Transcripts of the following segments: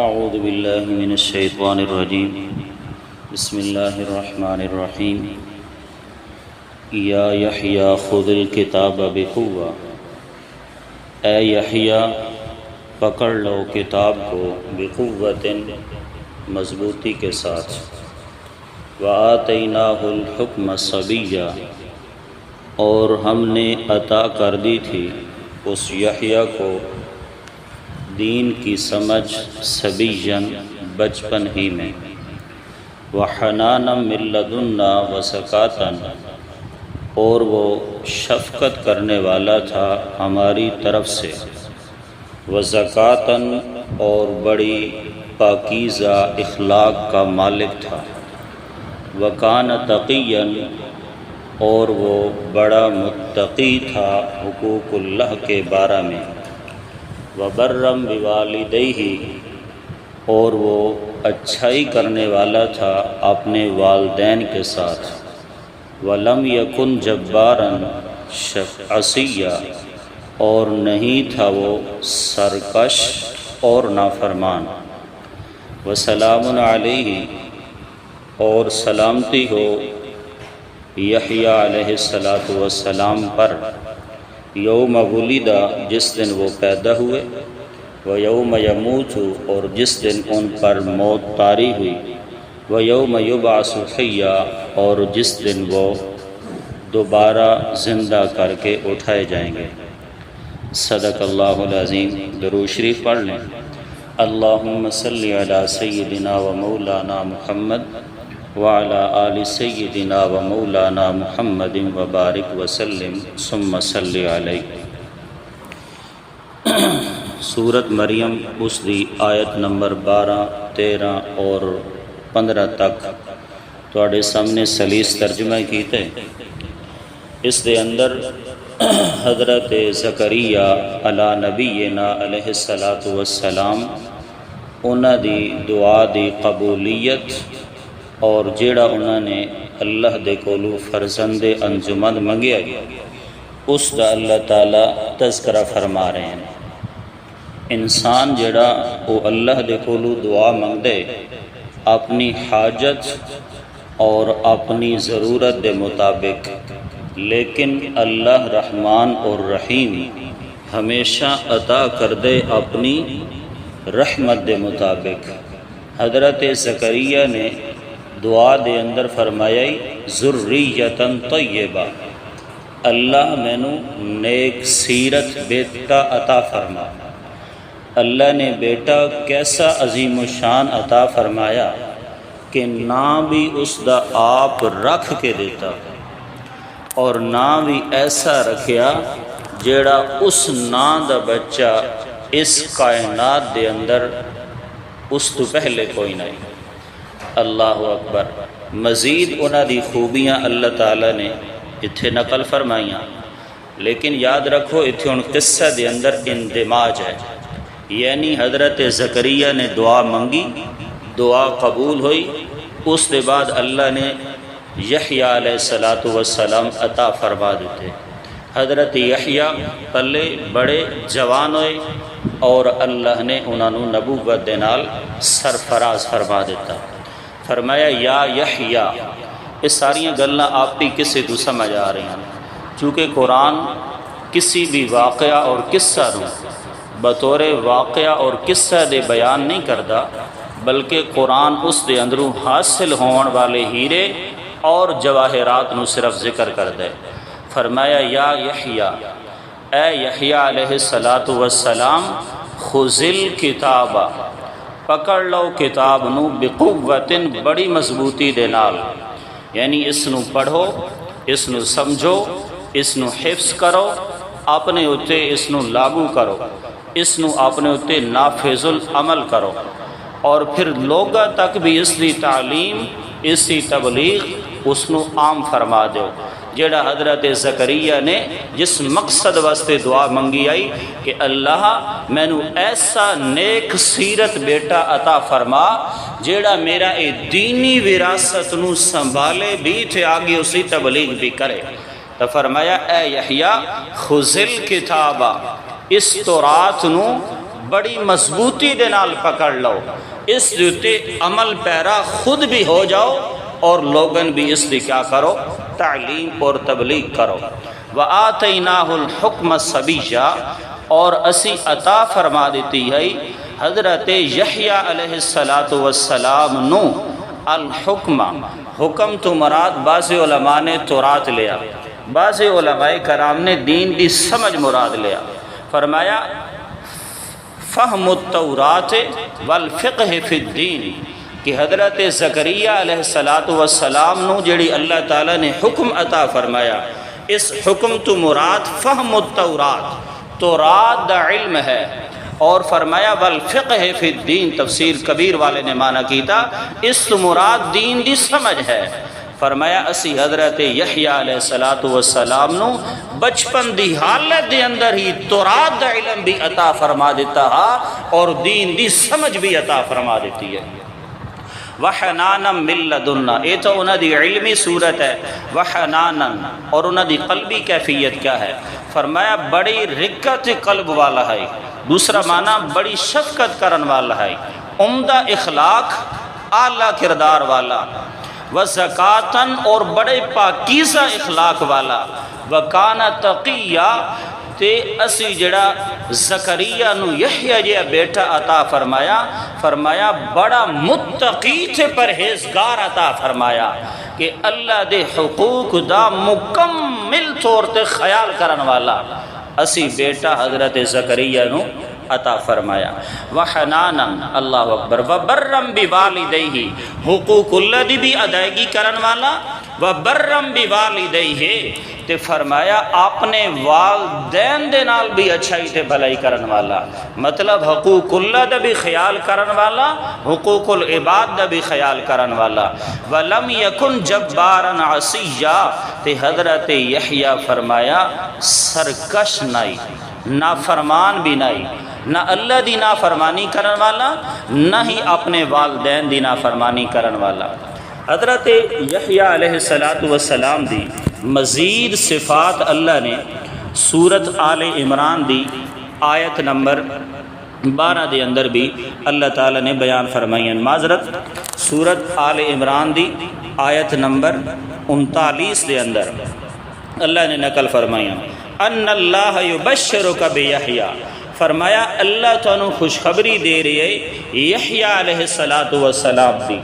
اعوذ باللہ من الشیطان الرجیم بسم اللہ الرحمن الرحیم یا یحییٰ خذ الکتاب بقوہ، اے یحییٰ پکڑ لو کتاب کو بقوۃ مضبوطی کے ساتھ، وآتیناہ الحکم صبیّا اور ہم نے عطا کر دی تھی اس یحییٰ کو دین کی سمجھ صبیًّا بچپن ہی میں، وحنانا من لدنا وزکاةً اور وہ شفقت کرنے والا تھا ہماری طرف سے، وزکاةً اور بڑی پاکیزہ اخلاق کا مالک تھا، وکان تقیًا اور وہ بڑا متقی تھا حقوق اللہ کے بارے میں، وبرم بوالدیہ اور وہ اچھائی کرنے والا تھا اپنے والدین کے ساتھ، ولم یکن جبارا عصیا اور نہیں تھا وہ سرکش اور نافرمان، وسلام علیہ اور سلامتی ہو یحییٰ علیہ السلام پر، یوم ولدا جس دن وہ پیدا ہوئے، ویوم یموت اور جس دن ان پر موت طاری ہوئی، ویوم یبعث حیا اور جس دن وہ دوبارہ زندہ کر کے اٹھائے جائیں گے۔ صدق اللہ العظیم۔ درود شریف پڑھ لیں۔ اللہم صلی علی سیدنا و مولانا محمد وعلی آل سیدنا و مولانا محمد وبارک وسلم ثم صلی علیہ۔ سورت مریم اس دی آیت نمبر 12، 13 اور 15 تک تواڈے سامنے سلیس ترجمہ کیتے۔ اس دے اندر حضرت زکریا علی نبینا علیہ السلام انہاں دی دعا دی قبولیت اور جیڑا انہاں نے اللہ دے کولو فرزند انجمن منگیا اس دا اللہ تعالی تذکرہ فرما رہے ہیں۔ انسان جیڑا وہ اللہ دے کولو دعا منگ دے اپنی حاجت اور اپنی ضرورت دے مطابق، لیکن اللہ رحمان اور رحیم ہمیشہ عطا کر دے اپنی رحمت دے مطابق۔ حضرت زکریا نے دعا دے اندر فرمایا ذریۃ طیبہ، اللہ مینو نیک سیرت بیٹا عطا فرما۔ اللہ نے بیٹا کیسا عظیم الشان عطا فرمایا کہ نہ بھی اس دا آپ رکھ کے دیتا اور نہ بھی ایسا رکھیا جیڑا اس ناں دا بچہ اس کائنات دے اندر اس تو پہلے کوئی نہیں۔ اللہ اکبر۔ مزید انہاں دی خوبیاں اللہ تعالیٰ نے اتھے نقل فرمائیاں، لیکن یاد رکھو اتھے ان قصہ دے اندر اندماج ہے، یعنی حضرت زکریا نے دعا منگی، دعا قبول ہوئی، اس دے بعد اللہ نے یحییٰ علیہ السلام عطا فرما دیتے۔ حضرت یحییٰ پلے بڑے جوان ہوئے اور اللہ نے انہاں نو نبوت دے نال سرفراز فرما دیتا۔ فرمایا یا یحییٰ، یہ ساریاں گلاں آپ بھی کسے تو سمجھ آ رہی ہیں، چونکہ قرآن کسی بھی واقعہ اور قصہ نو بطور واقعہ اور قصہ دے بیان نہیں کرتا، بلکہ قرآن اس دے اندروں حاصل ہون والے ہیرے اور جواہرات نو صرف ذکر کر دے۔ فرمایا یا یحییٰ، اے یحییٰ علیہ السلام، خذ الکتاب، پکڑ لو کتاب نو بقوت بڑی مضبوطی دے نال، یعنی اس نو پڑھو، اس نو سمجھو، اس نو حفظ کرو، اپنے اتے اس نو لاگو کرو، اس نو اپنے اتے نافذ العمل کرو، اور پھر لوگاں تک بھی اس دی تعلیم، اس دی تبلیغ اس نو عام فرما دو۔ جیڑا حضرت زکریا نے جس مقصد واسطے دعا منگی آئی کہ اللہ مینو ایسا نیک سیرت بیٹا عطا فرما جیڑا میرا اے دینی وراثت نو سنبھالے بھی تے آگے اسی تبلیغ بھی کرے۔ تو فرمایا اے یحییٰ خذ الکتاب، اس تورات نو بڑی مضبوطی دے نال پکڑ لو، اس دے اتے عمل پیرا خود بھی ہو جاؤ اور لوگن بھی اس دی کیا کرو، تعلیم اور تبلیغ کرو۔ وَآتَيْنَاهُ الْحُكْمَ صَبِيًّا، اور اسی عطا فرما دیتی ہے حضرت یحییٰ علیہ السلام نو الحکم، حکم تو مراد بعض علماء نے تورات لیا، بعض علماء کرام نے دین دی سمجھ مراد لیا۔ فرمایا فہم التورات والفقہ فی الدین، کہ حضرت زکریا علیہ السلام نو جڑی اللہ تعالیٰ نے حکم عطا فرمایا، اس حکم تو مراد فہم التورات، تورات دا علم ہے، اور فرمایا والفقہ فی الدین، تفسیر کبیر والے نے معنی کیتا اس تو مراد دین دی سمجھ ہے۔ فرمایا اسی حضرت یحییٰ علیہ السلام نو بچپن دی حالت دے اندر ہی تورات دا علم بھی عطا فرما دیتا ہے اور دین دی سمجھ بھی عطا فرما دیتی ہے۔ وحنانا من لدنا، یہ تو انہوں دی علمی صورت ہے، وحنانا، اور انہوں دی قلبی کیفیت کیا ہے؟ فرمایا بڑی رقت قلب والا ہے، دوسرا معنی بڑی شفقت کرن والا ہے، عمدہ اخلاق، اعلیٰ کردار والا، وزکاتن، اور بڑے پاکیزہ اخلاق والا، وکانا تقیہ، تے اسی جڑا زکریا نو یحییٰ جیا بیٹا عطا فرمایا، فرمایا بڑا متقی تے پرہیزگار عطا فرمایا، کہ اللہ دے حقوق دا مکمل طور تے خیال کرن والا اسی بیٹا حضرت زکریا نو عطا فرمایا۔ وحنانا، اللہ اکبر، وبرم بوالدیہ، حقوق اللہ دی بھی ادائیگی کرن والا، وبرم بوالدیہ، تے فرمایا اپنے والدین دے نال بھی اچھائی تے بھلائی کرن والا، مطلب حقوق اللہ دا بھی خیال کرن والا، حقوق العباد دا بھی خیال کرن والا۔ ولم یکن جبارا عصیا، تے حضرت یحییٰ فرمایا سرکش نہیں، نافرمان بھی نہیں، نہ اللہ دی نافرمانی کرن والا، نہ ہی اپنے والدین دی نافرمانی کرن والا۔ حضرت یحییٰ علیہ السلام دی مزید صفات اللہ نے سورت آل عمران دی آیت نمبر 12 دے اندر بھی اللہ تعالیٰ نے بیان فرمائیں۔ معذرت، سورت آل عمران دی آیت نمبر 39 دے اندر اللہ نے نقل فرمائیں، ان اللہ یبشرک بیحییٰ، فرمایا اللہ تانوں خوشخبری دے رہی ہے یحییٰ علیہ السلام دی۔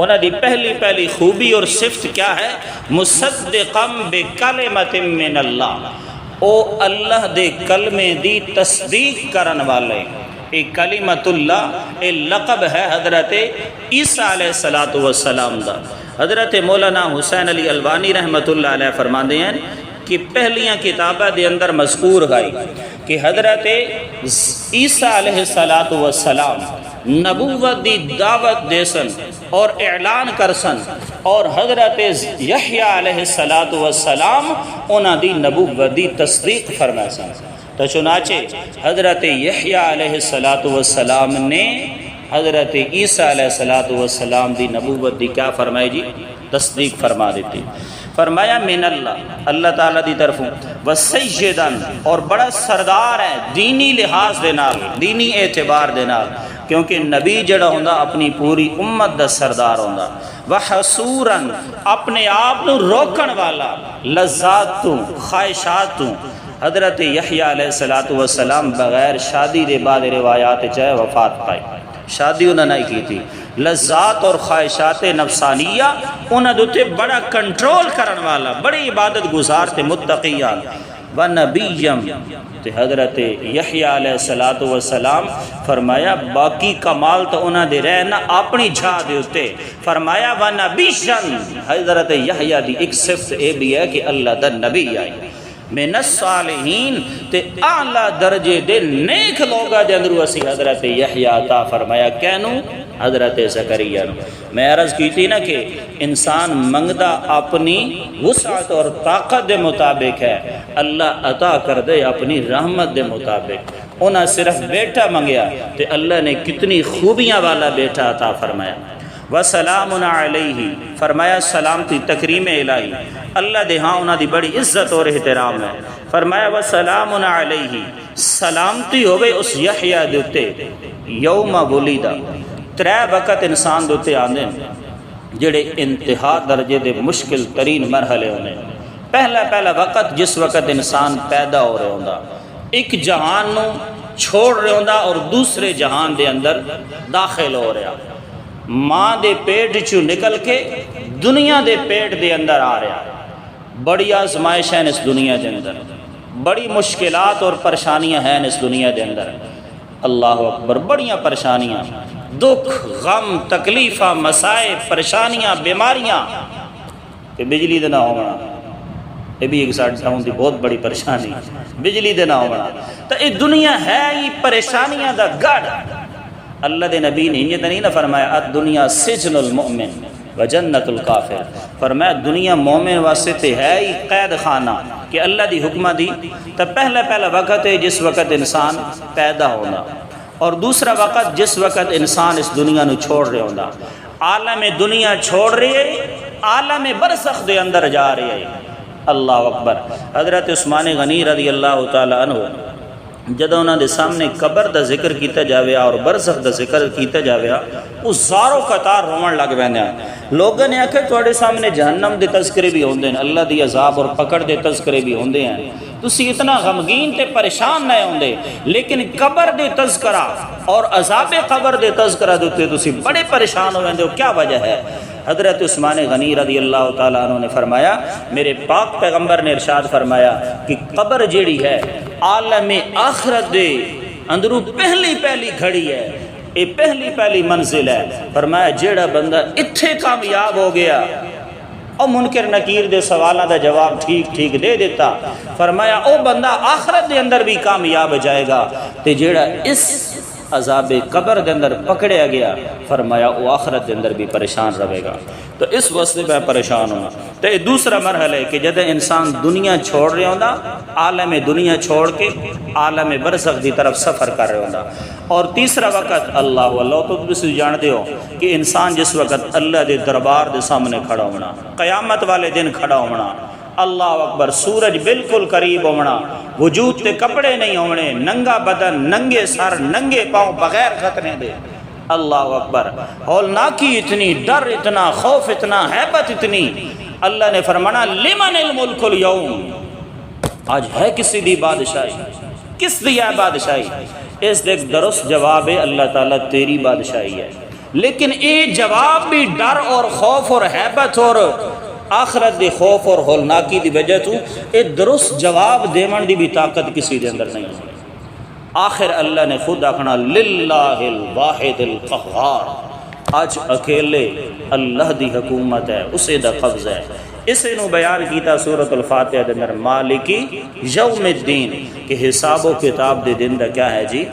انہاں دی پہلی خوبی اور صفت کیا ہے؟ مصدقا بکلمۃ من اللہ، او اللہ دے کلمے دی تصدیق کرن والے۔ اے کلمۃ اللہ، اے لقب ہے حضرت عیسیٰ علیہ السلام دا۔ حضرت مولانا حسین علی البانی رحمۃ اللہ علیہ فرماندے ہیں کہ پہلیاں کتابہ دے اندر مذکور گئی کہ حضرت عیسیٰ علیہ السلام نبوت دی دعوت دے سن اور اعلان کر سن، اور حضرت یحییٰ علیہ السلام انہاں دی نبوت دی تصدیق فرما سن۔ تو چنانچہ حضرت یحییٰ علیہ السلام نے حضرت عیسیٰ علیہ السلام دی نبوت دی کیا فرمائی جی؟ تصدیق فرما دیتی۔ فرمایا من اللہ، اللہ تعالیٰ دی طرفوں، وسیدن، اور بڑا سردار ہے دینی لحاظ دے نال، دینی اعتبار دے نال، کیونکہ نبی جڑا ہوندا اپنی پوری امت دا سردار ہوندا، وحصورن، اپنے آپ نو روکن والا، لذات تو، خواہشات تو۔ حضرت یحییٰ علیہ السلام بغیر شادی دے بعد روایات چاہے وفات پائی، شادی انہوں نے کی تھی، لذات اور خواہشات نفسانیہ انہوں نے بڑا کنٹرول کرن والا، بڑی عبادت گزار تے متقیان، ونبیم، تے حضرت یحییٰ علیہ السلام فرمایا باقی کمال تو انہوں نے رہنا اپنی جھا دے ہوتے، فرمایا ونبیشن، حضرت یحییٰ دی ایک صفت اے بھی ہے کہ اللہ دا نبی آئی، من الصالحین، تے اعلیٰ درجے دے نیک لوگا دے اندرو اسی حضرت یحییٰ عطا فرمایا، کینو؟ حضرت زکریا نو۔ میں عرض کی تھی نا کہ انسان منگدہ اپنی وسعت اور طاقت دے مطابق ہے، اللہ عطا کر دے اپنی رحمت دے مطابق۔ انہاں صرف بیٹا منگیا تے اللہ نے کتنی خوبیاں والا بیٹا عطا فرمایا۔ وسلام علیہ، فرمایا سلامتی تکریم الہی، اللہ دے ہاں انہاں دی بڑی عزت اور احترام ہے۔ فرمایا وسلام علیہ، سلامتی ہوے اس یحییٰ دے اتے یوم ولیدہ۔ ترے وقت انسان دے اتے آندے جڑے انتہا درجے دے مشکل ترین مرحلے ہونے۔ پہلا وقت جس وقت انسان پیدا ہو رہا ہوندا، ایک جہان نو چھوڑ رہا ہوندا اور دوسرے جہان دے اندر داخل ہو رہا، ماں دے پیٹ چوں نکل کے دنیا دے پیٹ دے اندر آ رہا۔ بڑی آزمائش ہیں اس دنیا دے اندر، بڑی مشکلات اور پریشانیاں ہیں اس دنیا دے اندر۔ اللہ اکبر، بڑیاں پریشانیاں، دکھ، غم، تکلیفاں، مسائب، پریشانیاں، بیماریاں، کہ بجلی دے نہ ہونا، یہ بھی ایک ساڑھ ساؤں دی بہت بڑی پریشانی، بجلی دے نہ ہونا۔ تو یہ دنیا ہے ہی پریشانیاں دا گڑ۔ اللہ دے نبی نے یہ نہیں نہ فرمایا الدنیا سجن المؤمن وجنت الکافر، فرمایا دنیا مومن واسطے تے ہے ہی قید خانہ کہ اللہ دی حکمہ دی۔ تو پہلا وقت ہے جس وقت انسان پیدا ہونا، اور دوسرا وقت جس وقت انسان اس دنیا نو چھوڑ رہے ہونا۔ عالم دنیا چھوڑ رہے ہے، عالم برزخ دے اندر جا رہے ہے۔ اللہ اکبر۔ حضرت عثمان غنی رضی اللہ تعالی عنہ جدوں انہاں دے سامنے قبر دا ذکر کیتا جاوے اور برزخ دا ذکر کیتا جاوے، وہ زاروں قطار رومن لگ پیندے ہیں۔ لوگوں نے آکھے تواڈے سامنے جہنم دے تذکرے بھی ہوندے ہیں، اللہ دی عذاب اور پکڑ دے تذکرے بھی ہوندے ہیں، تسی اتنا غمگین تے پریشان نہ ہوندے، لیکن قبر دے تذکرہ اور عذاب قبر دے تذکرہ دے تسی بڑے پریشان ہوندے ہو، کیا وجہ ہے؟ حضرت عثمان غنی رضی اللہ تعالیٰ عنہ نے فرمایا، میرے پاک پیغمبر نے ارشاد فرمایا کہ قبر جیڑی ہے عالم آخرت دے اندروں پہلی گھڑی ہے، یہ پہلی منزل ہے۔ فرمایا جیڑا بندہ اتھے کامیاب ہو گیا اور منکر نکیر دے سوالاں دا جواب ٹھیک دے دیتا، فرمایا او بندہ آخرت دے اندر بھی کامیاب ہو جائے گا۔ تے جیڑا اس عذاب قبر دے اندر پکڑیا گیا، فرمایا وہ آخرت دے اندر بھی پریشان رہے گا۔ تو اس واسطے میں پریشان ہونا۔ تو یہ دوسرا مرحلہ ہے کہ جب انسان دنیا چھوڑ رہا ہوندا، عالم دنیا چھوڑ کے عالم برزخ دی طرف سفر کر رہا ہوندا۔ اور تیسرا وقت اللہ تو تسی جانتے ہو کہ انسان جس وقت اللہ دے دربار دے سامنے کھڑا ہونا، قیامت والے دن کھڑا ہونا، اللہ اکبر، سورج بالکل قریب ہونا، وجود تے کپڑے نہیں ہونے، ننگا بدن، ننگے سر، ننگے پاؤں، بغیر ختنے دے۔ اللہ اکبر، ہولناکی اتنی، ڈر اتنا، خوف اتنا، ہیبت اتنی۔ اللہ نے فرمانا لمن الملک اليوم، آج ہے کسی دی بادشاہی، کس دی ہے بادشاہی؟ اس دیکھ درست جواب ہے اللہ تعالیٰ تیری بادشاہی ہے، لیکن یہ جواب بھی ڈر اور خوف اور ہیبت اور آخرت دی خوف اور ہولناکی دی وجہ تو اے درست جواب دیون دی بھی طاقت کسی دے اندر نہیں ہے۔ آخر اللہ نے خود آکھنا للہ الواحد القہار، آج اکیلے اللہ دی حکومت ہے، اسے دا قبض ہے۔ اسے نو بیان کیتا سورۃ الفاتحہ دے اندر مالکی یوم الدین، کہ حساب و کتاب دے دن دا کیا ہے جی؟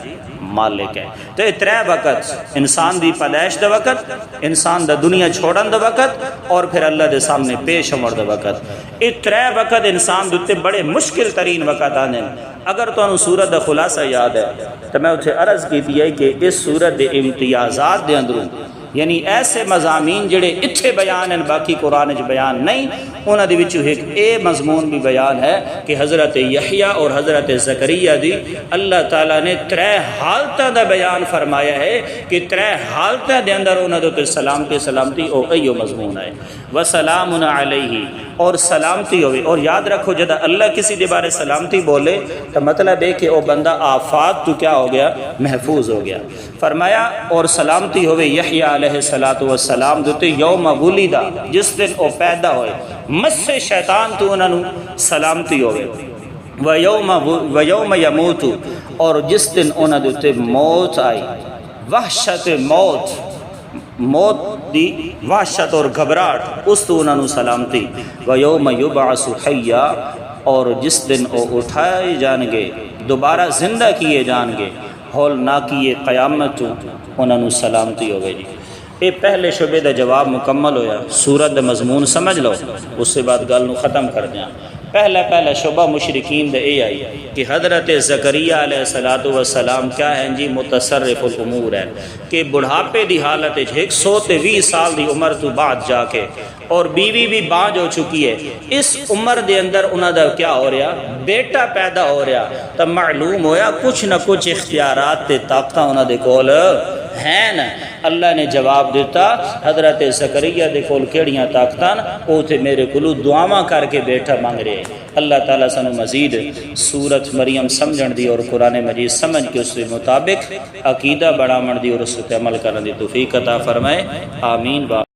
مالک ہے۔ تو یہ ترے وقت، انسان دی پیدائش دا وقت، انسان دا دنیا چھوڑن دا وقت، اور پھر اللہ دے سامنے پیش امر دا وقت، یہ ترے وقت انسان دوتے بڑے مشکل ترین وقت آنے۔ اگر تو انہوں سورت دا خلاصہ یاد ہے تو میں اتھے عرض کی ہے کہ اس سورت دے امتیازات دے اندروں، یعنی ایسے مضامین جڑے اتھے بیان ہیں باقی قرآن جو بیان نہیں، انہاں دے وچوں ایک اے مضمون بھی بیان ہے کہ حضرت یحییٰ اور حضرت زکریا دی اللہ تعالیٰ نے ترے حالتہ دا بیان فرمایا ہے کہ ترے حالتہ دے اندر انہاں دے سلامتی او ایو مضمون ہے۔ وسلام علیہ، اور سلامتی ہوئے۔ اور یاد رکھو جدہ اللہ کسی دے بارے سلامتی بولے تو مطلب ہے کہ وہ بندہ آفات تو کیا ہو گیا؟ محفوظ ہو گیا۔ فرمایا اور سلامتی ہوئے یحییٰ علیہ السلام دوتے یوم ولیدہ، جس دن وہ پیدا ہوئے، مس شیطان تو انہوں سلامتی ہوئے، ویوم یموت، اور جس دن انہوں دوتے موت آئی، وحشت موت دی وحشت اور گھبراہٹ، اس تو انہوں سلامتی، ویوم یبعث حیا، اور جس دن وہ اٹھائے جان گے، دوبارہ زندہ کیے جان گے، ہول نہ کیے قیامت، انہوں سلامتی ہو گئی۔ یہ پہلے شعبے دا جواب مکمل ہویا، سورت دا مضمون سمجھ لو، اس سے بعد گل نو ختم کر دیا۔ پہلا شبہ مشرکین دے اے آئی کہ حضرت زکریا علیہ السلام کیا ہیں جی متصرف الامور ہے کہ بڑھاپے دی حالت 120 سال دی عمر تو بعد جا کے اور بیوی بھی باج ہو چکی ہے، اس عمر دے اندر انہاں دا کیا ہو رہا بیٹا پیدا ہو رہا، تو معلوم ہویا کچھ نہ کچھ اختیارات تے طاقتاں انہاں دے کول ہیں نا۔ اللہ نے جواب دیتا حضرت زکریا دے کول کیڑیاں طاقتاں او تے میرے کولو دعاواں کر کے بیٹا مانگ رہے۔ اللہ تعالیٰ سانو مزید سورت مریم سمجھن دی اور قرآن مجید سمجھ کے اس کے مطابق عقیدہ بڑھاون دی اور اس تے عمل کرن دی توفیق عطا فرمائے، آمین۔